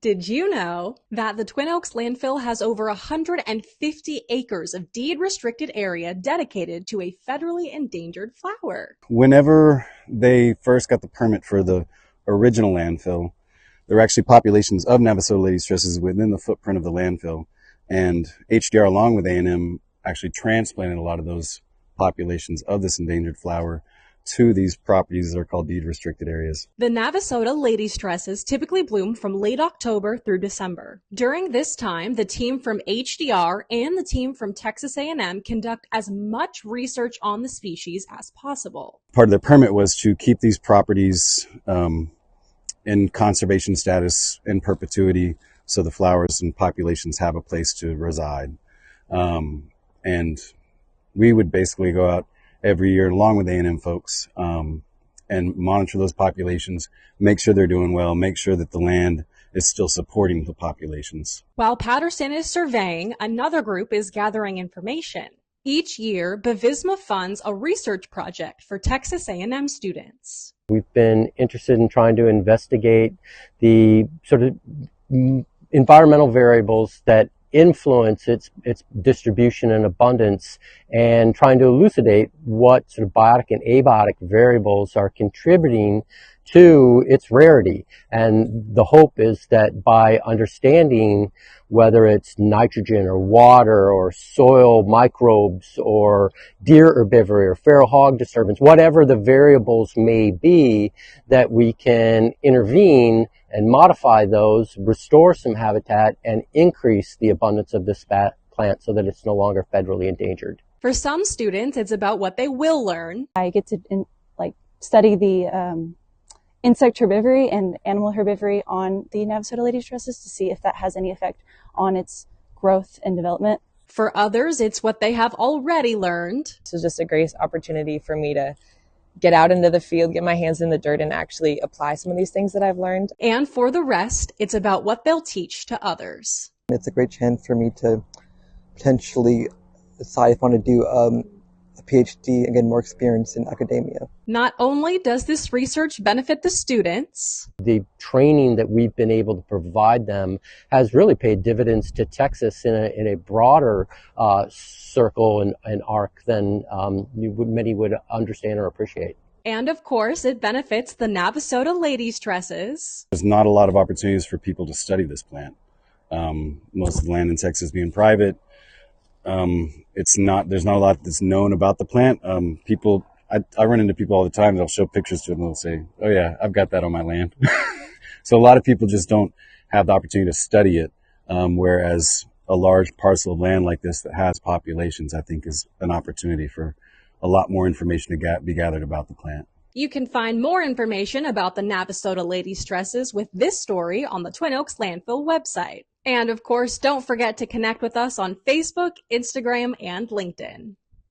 Did you know that the Twin Oaks Landfill has over 150 acres of deed-restricted area dedicated to a federally endangered flower? Whenever they first got the permit for the original landfill, there were actually populations of Navasota lady tresses within the footprint of the landfill, and HDR along with A&M actually transplanted a lot of those populations of this endangered flower to these properties that are called deed restricted areas. The Navasota lady tresses typically bloom from late October through December. During this time, the team from HDR and the team from Texas A&M conduct as much research on the species as possible. Part of the permit was to keep these properties in conservation status in perpetuity, so the flowers and populations have a place to reside. And we would basically go out every year along with A&M folks and monitor those populations, make sure they're doing well, make sure that the land is still supporting the populations. While Patterson is surveying, another group is gathering information. Each year, Bavisma funds a research project for Texas A&M students. We've been interested in trying to investigate the sort of environmental variables that influence its distribution and abundance, and trying to elucidate what sort of biotic and abiotic variables are contributing to its rarity. And the hope is that by understanding whether it's nitrogen or water or soil microbes or deer herbivory or feral hog disturbance, whatever the variables may be, that we can intervene and modify those, restore some habitat, and increase the abundance of this plant so that it's no longer federally endangered. For some students, it's about what they will learn. I get to study the insect herbivory and animal herbivory on the Navasota lady tresses to see if that has any effect on its growth and development. For others, it's what they have already learned. This is just a great opportunity for me to get out into the field, get my hands in the dirt, and actually apply some of these things that I've learned. And for the rest, it's about what they'll teach to others. It's a great chance for me to potentially decide if I want to do a PhD and get more experience in academia. Not only does this research benefit the students, the training that we've been able to provide them has really paid dividends to Texas in a broader circle and arc than many would understand or appreciate. And of course, it benefits the Navasota lady tresses. There's not a lot of opportunities for people to study this plant. Most of the land in Texas being private. There's not a lot that's known about the plant. I run into people all the time. They'll show pictures to them. They'll say, "Oh yeah, I've got that on my land." So a lot of people just don't have the opportunity to study it. Whereas a large parcel of land like this that has populations, I think, is an opportunity for a lot more information to be gathered about the plant. You can find more information about the Navasota lady tresses with this story on the Twin Oaks Landfill website. And of course, don't forget to connect with us on Facebook, Instagram, and LinkedIn.